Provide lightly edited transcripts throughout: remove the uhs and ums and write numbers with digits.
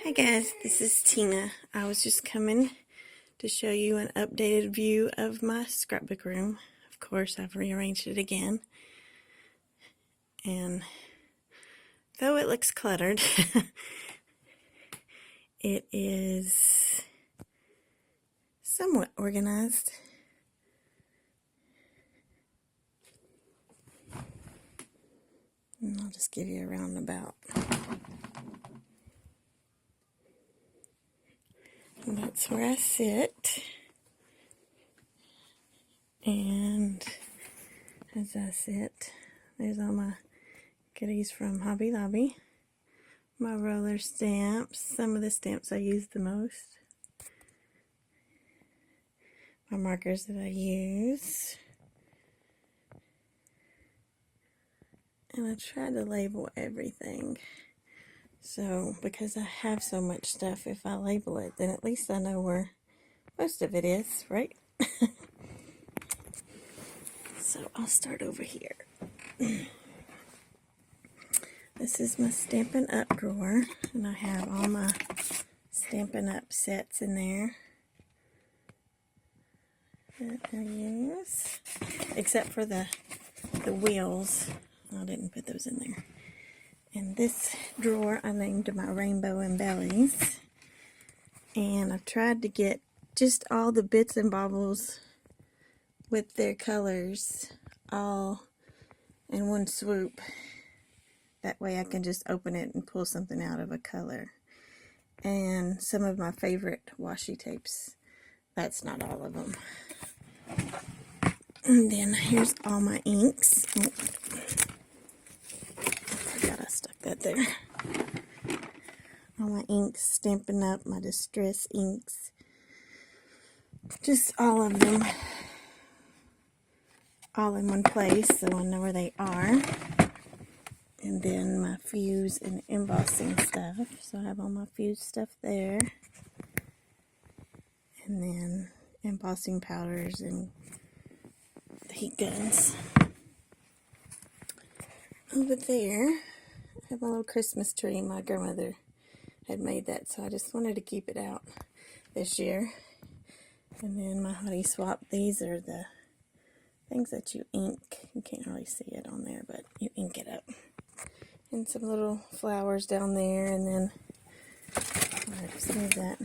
Hi guys, this is Tina. I was just coming to show you an updated view of my scrapbook room. Of course, I've rearranged it again. And though it looks cluttered, it is somewhat organized. And I'll just give you a roundabout. And that's where I sit. And as I sit, there's all my goodies from Hobby Lobby. My roller stamps, some of the stamps I use the most. My markers that I use. And I tried to label everything. So, because I have so much stuff, if I label it, then at least I know where most of it is, right? So, I'll start over here. This is my Stampin' Up drawer, and I have all my Stampin' Up sets in there that I use, except for the wheels. I didn't put those in there. And this drawer I named my Rainbow and Bellies, and I've tried to get just all the bits and baubles with their colors all in one swoop. That way I can just open it and pull something out of a color. And some of my favorite washi tapes. That's not all of them. And then here's all my inks. Oh, I forgot I stuck that there. All my inks, Stampin' Up, my distress inks. Just all of them. All in one place so I know where they are. And then my fuse and embossing stuff. So I have all my fuse stuff there. And then embossing powders and the heat guns. Over there, I have a little Christmas tree. My grandmother had made that, so I just wanted to keep it out this year. And then my Hottie Swap. These are the things that you ink. You can't really see it on there, but you ink it up. And some little flowers down there, and then some of that.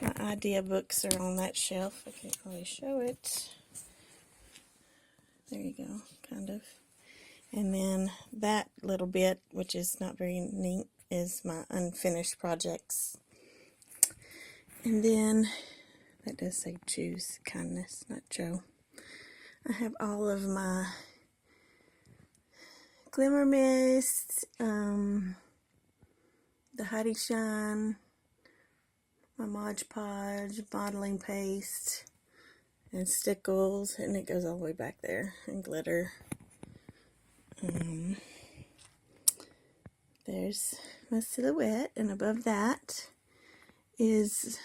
My idea books are on that shelf. I can't really show it. There you go, kind of. And then that little bit, which is not very neat, is my unfinished projects. And then, that does say choose kindness, not Joe. I have all of my Glimmer Mist, the Heidi Shine, my Mod Podge, modeling paste, and stickles, and it goes all the way back there, and glitter. There's my silhouette, and above that is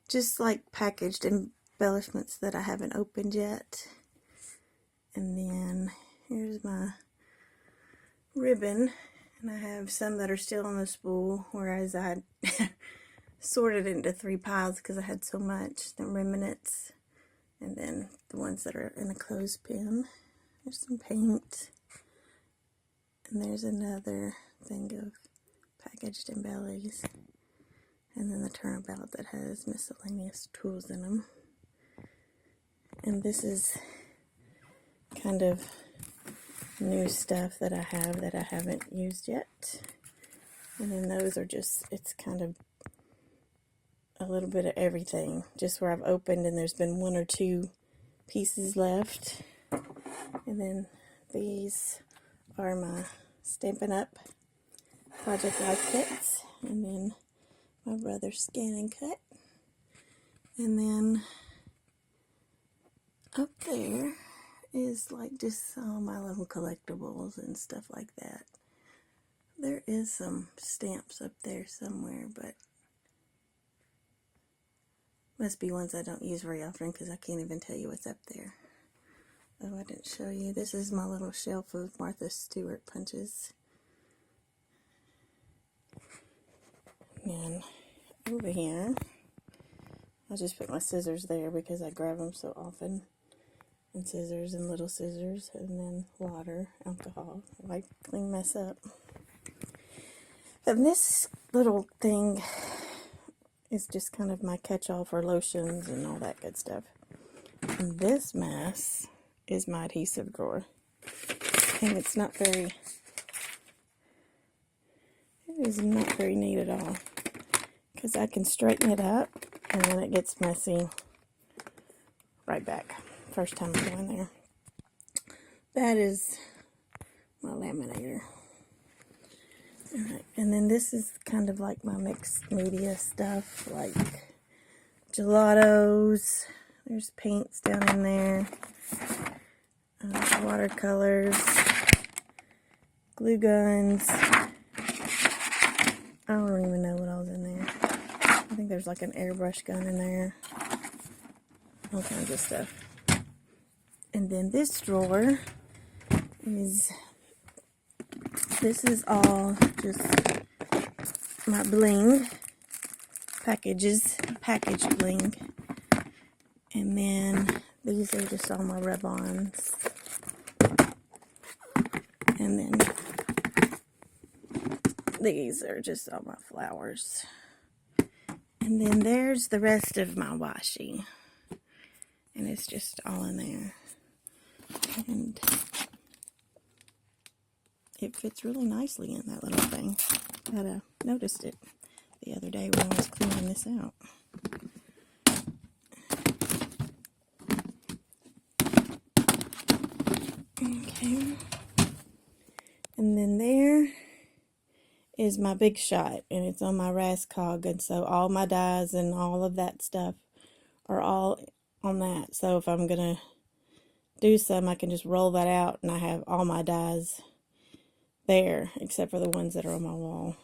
just like packaged embellishments that I haven't opened yet. And then here's my ribbon, and I have some that are still on the spool, whereas I sorted it into 3 piles because I had so much. The remnants, and then the ones that are in a clothespin. There's some paint, and there's another thing of packaged embellies, and then the turnabout that has miscellaneous tools in them. And this is kind of new stuff that I have that I haven't used yet. And then those are just, it's kind of a little bit of everything, just where I've opened and there's been 1 or 2 pieces left. And then these are my Stampin' Up Project Life kits, and then my brother's Scan and Cut. And then up there is like just all my little collectibles and stuff like that. There is some stamps up there somewhere, but must be ones I don't use very often because I can't even tell you what's up there. Oh, I didn't show you. This is my little shelf of Martha Stewart punches. And over here, I just put my scissors there because I grab them so often. And scissors and little scissors, and then water, alcohol, wipe, clean, mess up. And this little thing is just kind of my catch-all for lotions and all that good stuff. And this mess is my adhesive drawer. And it is not very neat at all. Because I can straighten it up, and then it gets messy right back. First time I go in there. That is my laminator. Alright, and then this is kind of like my mixed media stuff, like gelatos. There's paints down in there, watercolors, glue guns. I don't even know what else in there. I think there's like an airbrush gun in there. All kinds of stuff. And then this drawer is, this is all just my bling, package bling. And then these are just all my rub-ons. And then these are just all my flowers. And then there's the rest of my washi. And it's just all in there. And it fits really nicely in that little thing. I noticed it the other day when I was cleaning this out. Okay. And then there is my Big Shot, and it's on my Rascog, and so all my dies and all of that stuff are all on that. So if I'm going to do some, I can just roll that out, and I have all my dies there, except for the ones that are on my wall.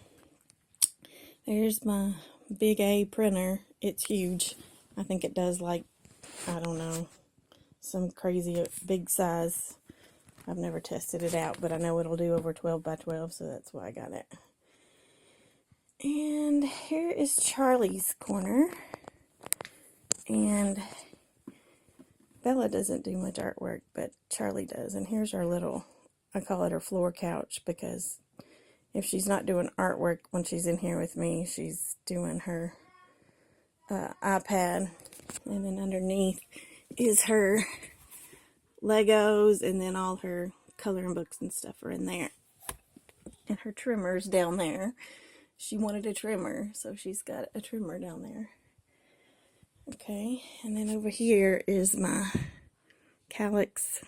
There's my big A printer. It's huge. I think it does like, I don't know, some crazy big size. I've never tested it out, but I know it'll do over 12 by 12, so that's why I got it. And here is Charlie's corner. And Bella doesn't do much artwork, but Charlie does. And here's our little, I call it her floor couch, because if she's not doing artwork when she's in here with me, she's doing her iPad. And then underneath is her Legos, and then all her coloring books and stuff are in there. And her trimmer's down there. She wanted a trimmer, so she's got a trimmer down there. Okay, and then over here is my calyx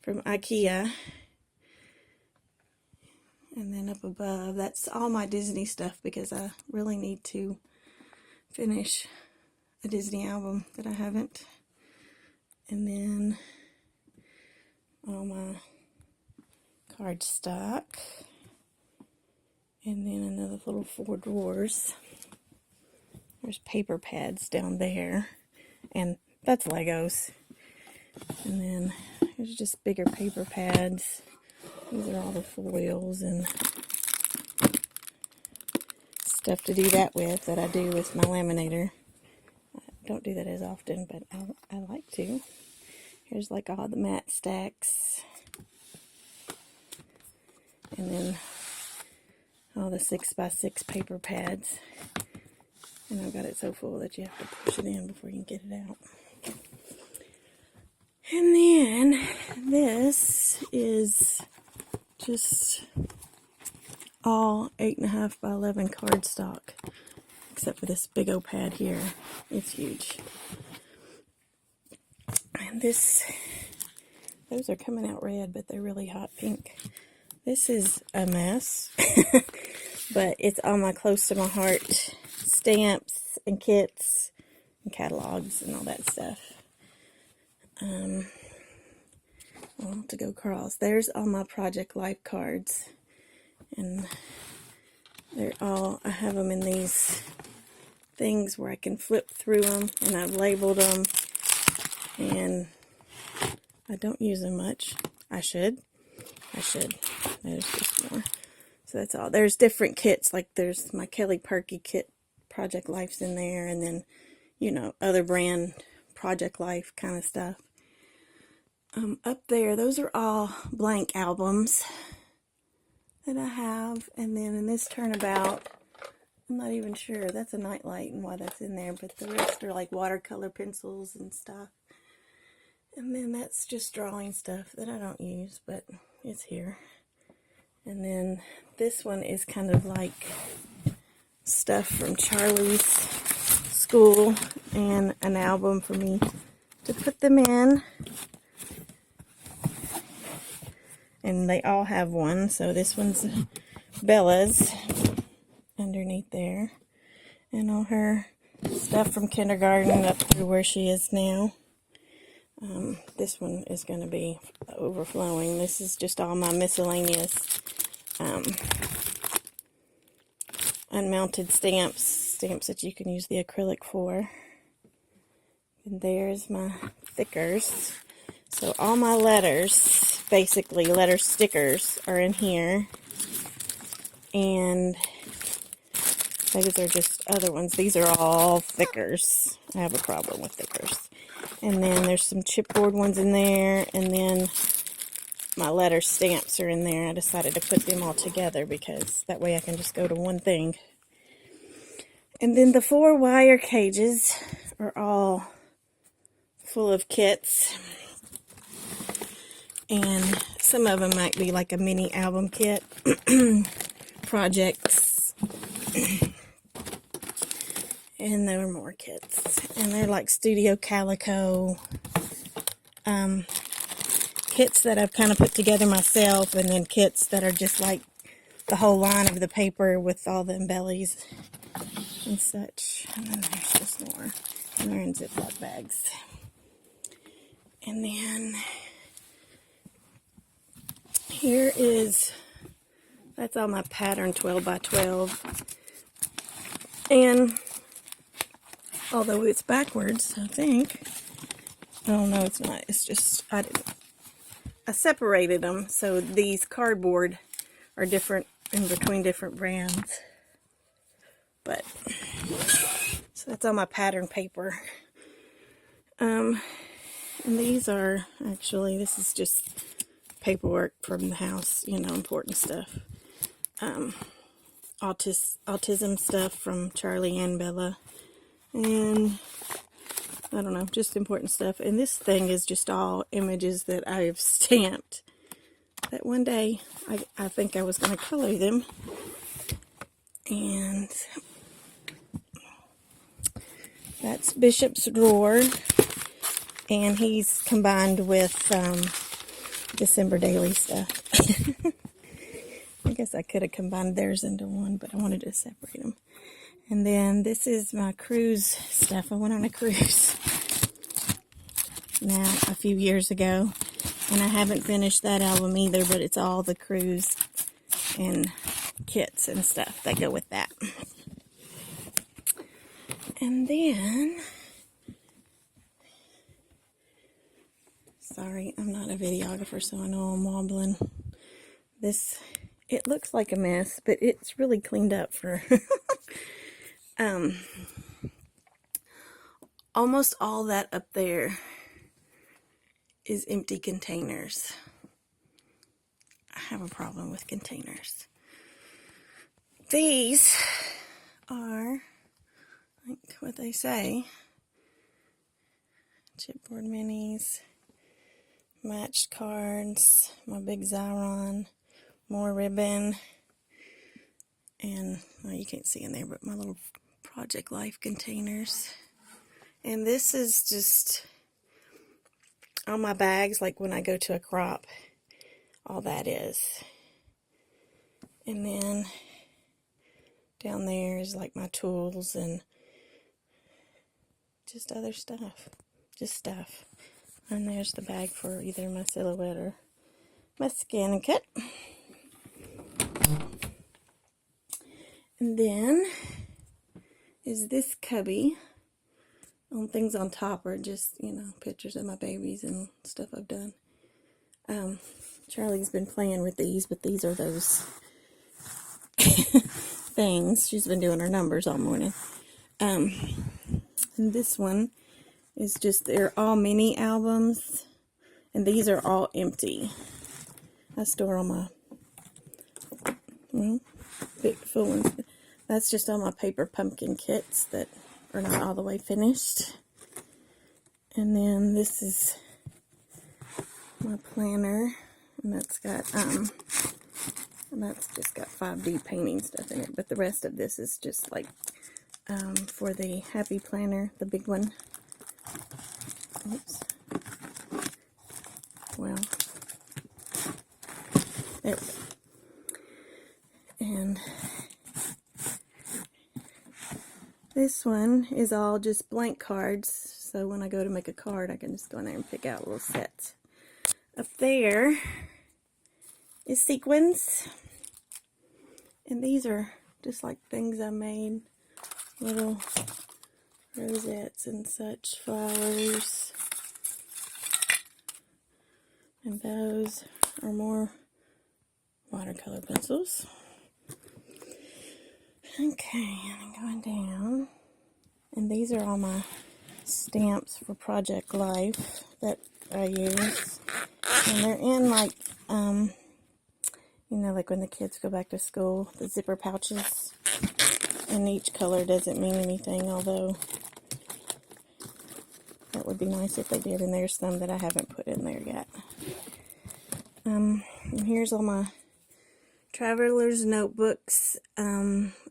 from IKEA. And then up above, that's all my Disney stuff, because I really need to finish a Disney album that I haven't. And then all my cardstock. And then another little 4 drawers. There's paper pads down there. And that's Legos. And then there's just bigger paper pads. These are all the foils and stuff to do that with, that I do with my laminator. I don't do that as often, but I like to. Here's like all the matte stacks. And then all the 6x6 paper pads. And I've got it so full that you have to push it in before you can get it out. And then this is just all 8.5 by 11 cardstock, except for this big old pad here. It's huge. And this, those are coming out red, but they're really hot pink. This is a mess, but it's all my close to my heart stamps and kits and catalogs and all that stuff. Well, to go across, there's all my Project Life cards, and they're all, I have them in these things where I can flip through them, and I've labeled them, and I don't use them much. I should. There's just more. So So that's all. There's different kits, like there's my Kelly Perky kit, Project Life's in there, and then, you know, other brand Project Life kind of stuff. Up there, those are all blank albums that I have. And then in this turnabout, I'm not even sure. That's a nightlight and why that's in there, but the rest are like watercolor pencils and stuff. And then that's just drawing stuff that I don't use, but it's here. And then this one is kind of like stuff from Charlie's school and an album for me to put them in. And they all have one, so this one's Bella's underneath there. And all her stuff from kindergarten up through where she is now. This one is going to be overflowing. This is just all my miscellaneous unmounted stamps that you can use the acrylic for. And there's my thickers. So all my letters, basically letter stickers, are in here. And these are just other ones. These are all thickers. I have a problem with thickers. And then there's some chipboard ones in there. And then my letter stamps are in there. I decided to put them all together because that way I can just go to one thing. And then the 4 wire cages are all full of kits. And some of them might be like a mini album kit. Projects. And there are more kits. And they're like Studio Calico kits that I've kind of put together myself. And then kits that are just like the whole line of the paper with all the embellies and such. And then there's just more. And they're in Ziploc bags. And then here is, that's all my pattern 12 by 12. And although it's backwards, I think. Oh no, it's not. It's just, I separated them. So these cardboard are different in between different brands. But, so that's all my pattern paper. And these are, actually, this is just paperwork from the house, you know, important stuff. Autism stuff from Charlie and Bella. And, I don't know, just important stuff. And this thing is just all images that I've stamped. That one day, I think I was going to color them. And that's Bishop's drawer. And he's combined with December Daily stuff. I guess I could have combined theirs into one, but I wanted to separate them. And then this is my cruise stuff. I went on a cruise now a few years ago. And I haven't finished that album either, but it's all the cruise and kits and stuff that go with that. And then, sorry, I'm not a videographer, so I know I'm wobbling. This, it looks like a mess, but it's really cleaned up for, almost all that up there is empty containers. I have a problem with containers. These are, like what they say, chipboard minis, matched cards, my big Xyron, more ribbon, and, well, you can't see in there, but my little Project Life containers. And this is just all my bags, like when I go to a crop, all that is. And then down there is like my tools and just other stuff. Just stuff. And there's the bag for either my silhouette or my scan and cut. And then is this cubby. Things on top are just, you know, pictures of my babies and stuff I've done. Charlie's been playing with these, but these are those things. She's been doing her numbers all morning. And this one is just, they're all mini albums, and these are all empty. I store all my, well, big full ones. That's just all my paper pumpkin kits that are not all the way finished. And then this is my planner, and that's just got 5D painting stuff in it, but the rest of this is just like for the happy planner, the big one. Oops. Well, there we go. And this one is all just blank cards, so when I go to make a card, I can just go in there and pick out little sets. Up there is sequins, and these are just like things I made, little rosettes and such, flowers, and those are more watercolor pencils. Okay, I'm going down, and these are all my stamps for Project Life that I use, and they're in like, you know, like when the kids go back to school, the zipper pouches, and each color doesn't mean anything, although that would be nice if they did, and there's some that I haven't put in there yet. And here's all my traveler's notebooks,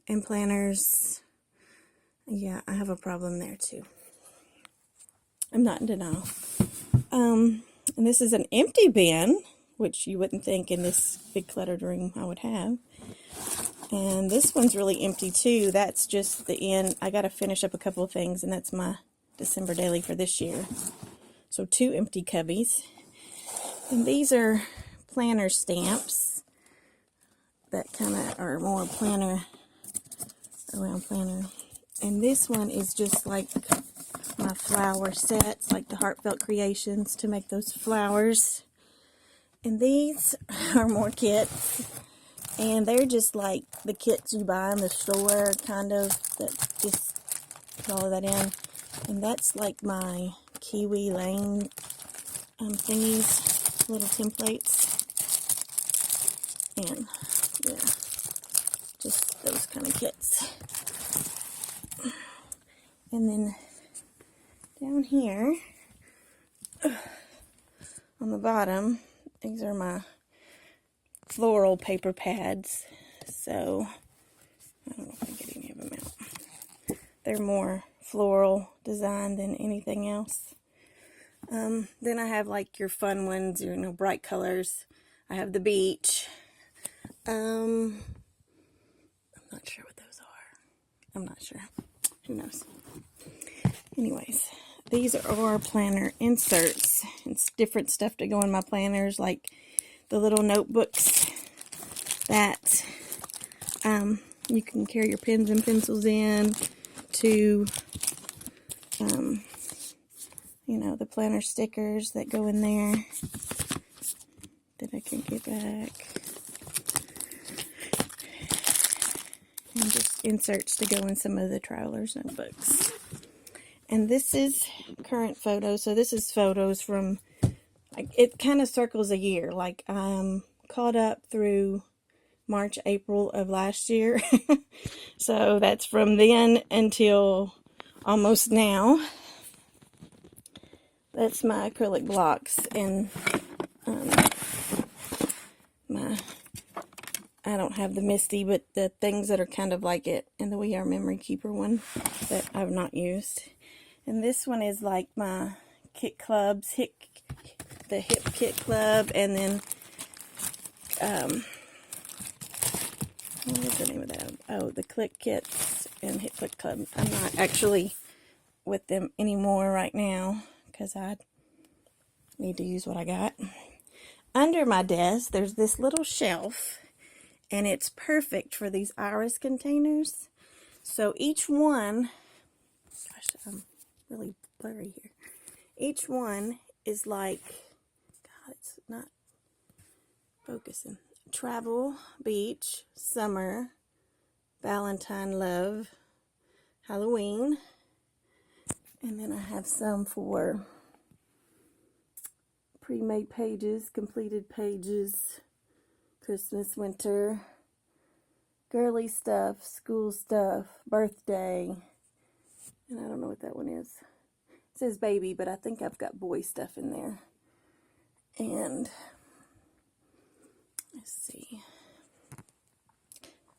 and planners. Yeah, I have a problem there too. I'm not in denial. And this is an empty bin, which you wouldn't think in this big cluttered room I would have. And this one's really empty too. That's just the end. I got to finish up a couple of things, and that's my December daily for this year. So 2 empty cubbies. And these are planner stamps that kind of are more planner, around planner. And this one is just like my flower sets, like the heartfelt creations to make those flowers. And these are more kits, and they're just like the kits you buy in the store, kind of, that just put all of that in. And that's like my Kiwi Lane thingies, little templates. And yeah, just those kind of kits. And then down here on the bottom, these are my floral paper pads. So I don't know if I can get any of them out. They're more floral design than anything else. Then I have like your fun ones, you know, bright colors. I have the beach. I'm not sure what those are. I'm not sure. Who knows? Anyways, these are our planner inserts. It's different stuff to go in my planners, like the little notebooks that you can carry your pens and pencils in, to you know, the planner stickers that go in there that I can get back, and just inserts to go in some of the traveler's notebooks. And this is current photos. So this is photos from, like, it kind of circles a year. Like, I'm caught up through March, April of last year. So that's from then until almost now. That's my acrylic blocks, and I don't have the Misty, but the things that are kind of like it, and the We Are Memory Keeper one that I've not used. And this one is like my kit clubs, the hip kit club, and then what was the name of that? Oh, the click kits and hip click club. I'm not actually with them anymore right now because I need to use what I got. Under my desk, there's this little shelf, and it's perfect for these iris containers. So each one, gosh, I'm really blurry here. Each one is like, God, it's not focusing. Travel, beach, summer, Valentine Love Halloween. And then I have some for pre-made pages, completed pages, Christmas, winter, girly stuff, school stuff, birthday, and I don't know what that one is. It says baby, but I think I've got boy stuff in there. And let's see.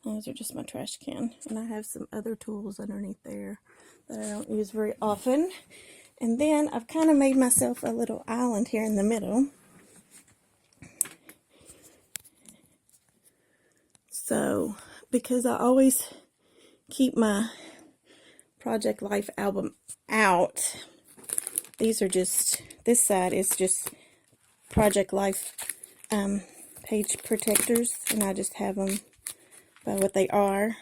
Those are just my trash can. And I have some other tools underneath there that I don't use very often. And then I've kind of made myself a little island here in the middle. So, because I always keep my Project Life album out, these are just, this side is just Project Life page protectors, and I just have them by what they are.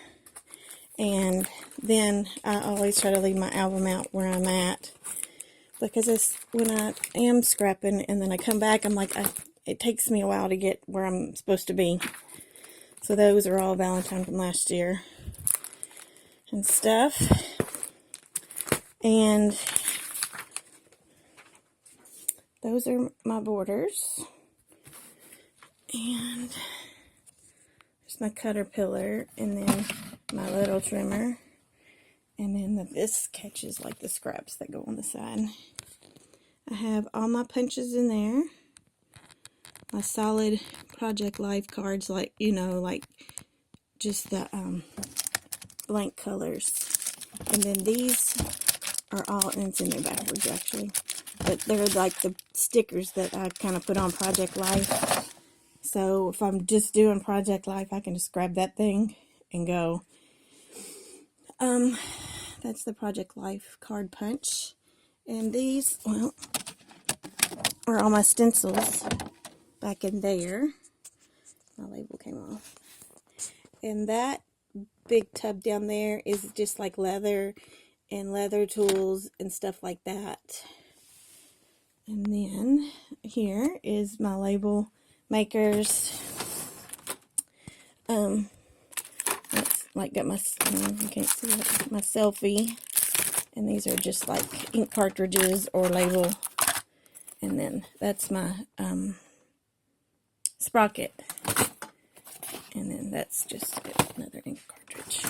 And then I always try to leave my album out where I'm at, because it's, when I am scrapping and then I come back, I'm like, it takes me a while to get where I'm supposed to be. So those are all Valentine from last year and stuff. And those are my borders. And there's my Caterpillar, and then my little trimmer. And then this catches like the scraps that go on the side. I have all my punches in there. My solid Project Life cards, like, you know, like just the blank colors. And then these are all, and it's in there backwards actually, but they're like the stickers that I kind of put on Project Life. So if I'm just doing Project Life, I can just grab that thing and go. That's the Project Life card punch. And these, well, are all my stencils back in there. My label came off. And that big tub down there is just like leather and leather tools and stuff like that. And then here is my label makers. That's like got my, you can't see it, my selfie. And these are just like ink cartridges or label. And then that's my sprocket. And then that's just another ink cartridge.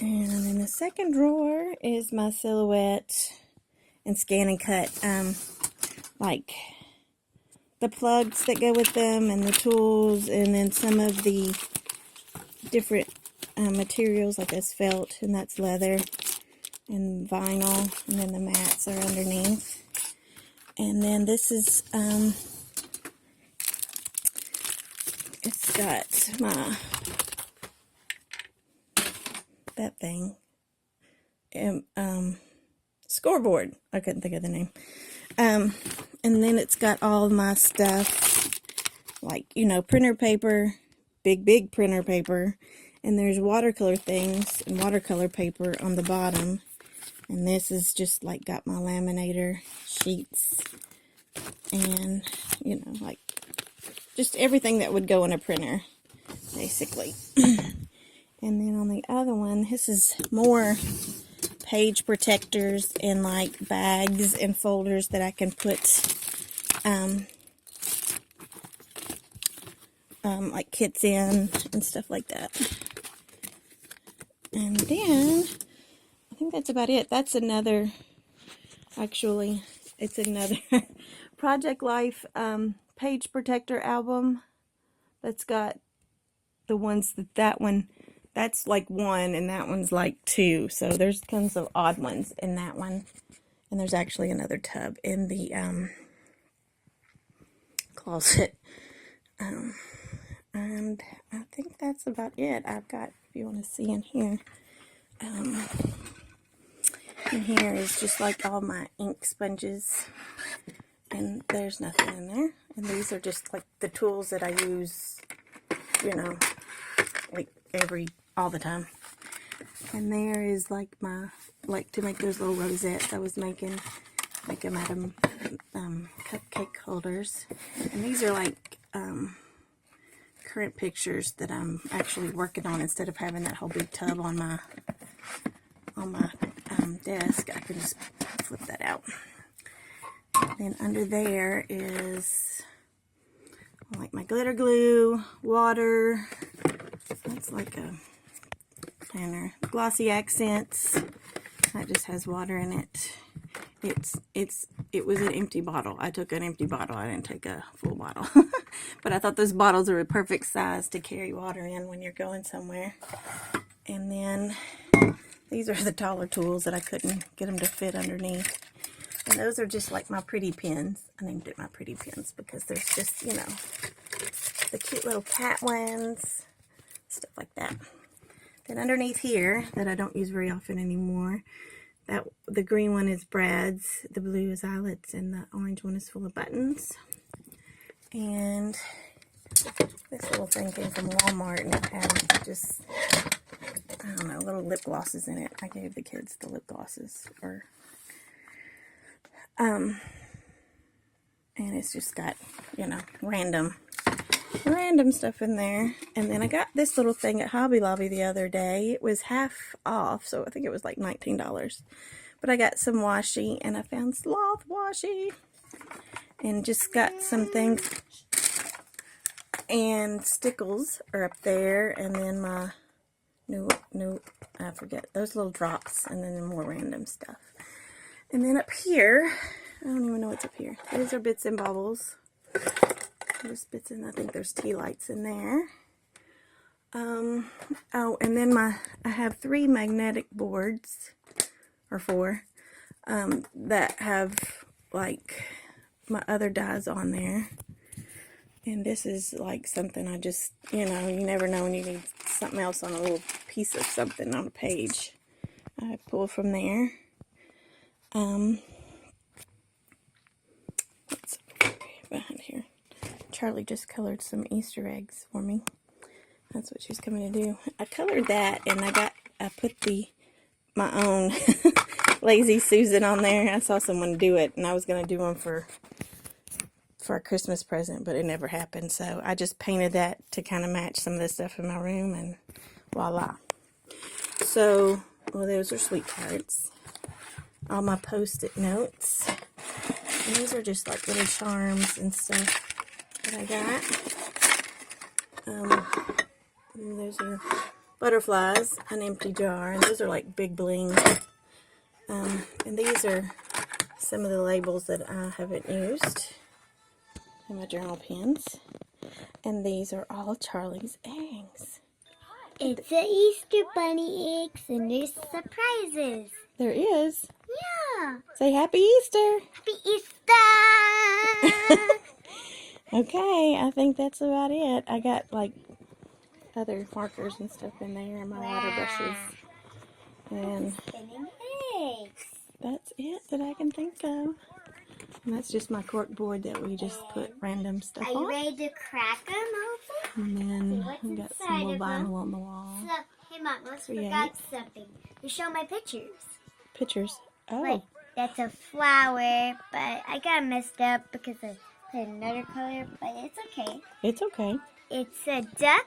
And in the second drawer is my silhouette and scan and cut, like the plugs that go with them and the tools, and then some of the different materials, like that's felt and that's leather and vinyl, and then the mats are underneath. And then this is, it's got my, that thing, scoreboard. I couldn't think of the name. And then it's got all my stuff, like, you know, printer paper, big printer paper, and there's watercolor things and watercolor paper on the bottom. And this is just like got my laminator sheets and, you know, like just everything that would go in a printer, basically. And then on the other one, this is more page protectors and like bags and folders that I can put like kits in and stuff like that. And then I think that's about it. That's another, actually, it's another Project Life page protector album that's got the ones that one, that's like one, and that one's like two. So there's tons of odd ones in that one. And there's actually another tub in the closet. And I think that's about it. I've got, if you want to see in here, in here is just like all my ink sponges, and there's nothing in there. And these are just like the tools that I use, you know, like all the time. And there is like my, like to make those little rosettes I was making, make them out of cupcake holders. And these are like current pictures that I'm actually working on, instead of having that whole big tub on my desk, I can just flip that out. Then under there is like my glitter glue, water. That's like a planner. Glossy accents. That just has water in it. It was an empty bottle. I took an empty bottle. I didn't take a full bottle. But I thought those bottles are a perfect size to carry water in when you're going somewhere. And then these are the taller tools that I couldn't get them to fit underneath. And those are just like my pretty pins. I named it my pretty pins because there's just, you know, the cute little cat ones, stuff like that. Then underneath here, that I don't use very often anymore, the green one is Brad's, the blue is Eyelet's, and the orange one is full of buttons. And this little thing came from Walmart, and it had just, I don't know, little lip glosses in it. I gave the kids the lip glosses, and it's just got, you know, random stuff in there. And then I got this little thing at Hobby Lobby the other day. It was half off, so I think it was like $19. But I got some washi, and I found sloth washi, and just got some things. And stickles are up there, and then my I forget those little drops, and then more random stuff. And then up here, I don't even know what's up here. These are bits and bobbles. There's bits, and I think there's tea lights in there. Oh, and then I have 3 magnetic boards, or 4, that have like my other dies on there. And this is like something I just, you know, you never know when you need something else on a little piece of something on a page. I pull from there. What's behind here? Charlie just colored some Easter eggs for me. That's what she's coming to do. I colored that, and I put my own Lazy Susan on there. I saw someone do it, and I was going to do one for a Christmas present, but it never happened. So I just painted that to kind of match some of the stuff in my room, and voila. So, well, those are sweethearts. All my Post-it notes. And these are just like little charms and stuff that I got. And those are butterflies, an empty jar, and those are like big bling. And these are some of the labels that I haven't used. And my journal pins. And these are all Charlie's eggs. It's the Easter bunny eggs, and there's surprises. There is. Yeah. Say Happy Easter. Happy Easter. Okay, I think that's about it. I got like other markers and stuff in there, and my water brushes. And Spinning eggs. that's it that I can think of. And that's just my cork board that we just put random stuff on. Are you ready to crack them open? And then we got some little vinyl on the wall. So, hey Mom, let's forgot something. You show my pictures. Pictures. Oh. Wait, that's a flower, but I got messed up because I put another color, but it's okay. It's okay. It's a duck.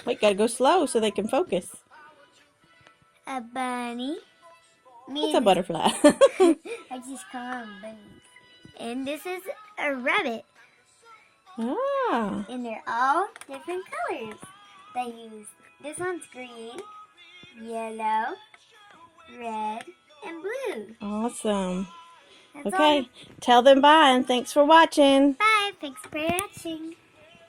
Wait, gotta go slow so they can focus. A bunny. It's a butterfly. I just call them bunnies. And this is a rabbit. Ah. And they're all different colors. They use, this one's green, yellow, red, and blue. Awesome. That's okay. all. Tell them bye, and thanks for watching. Bye. Thanks for watching.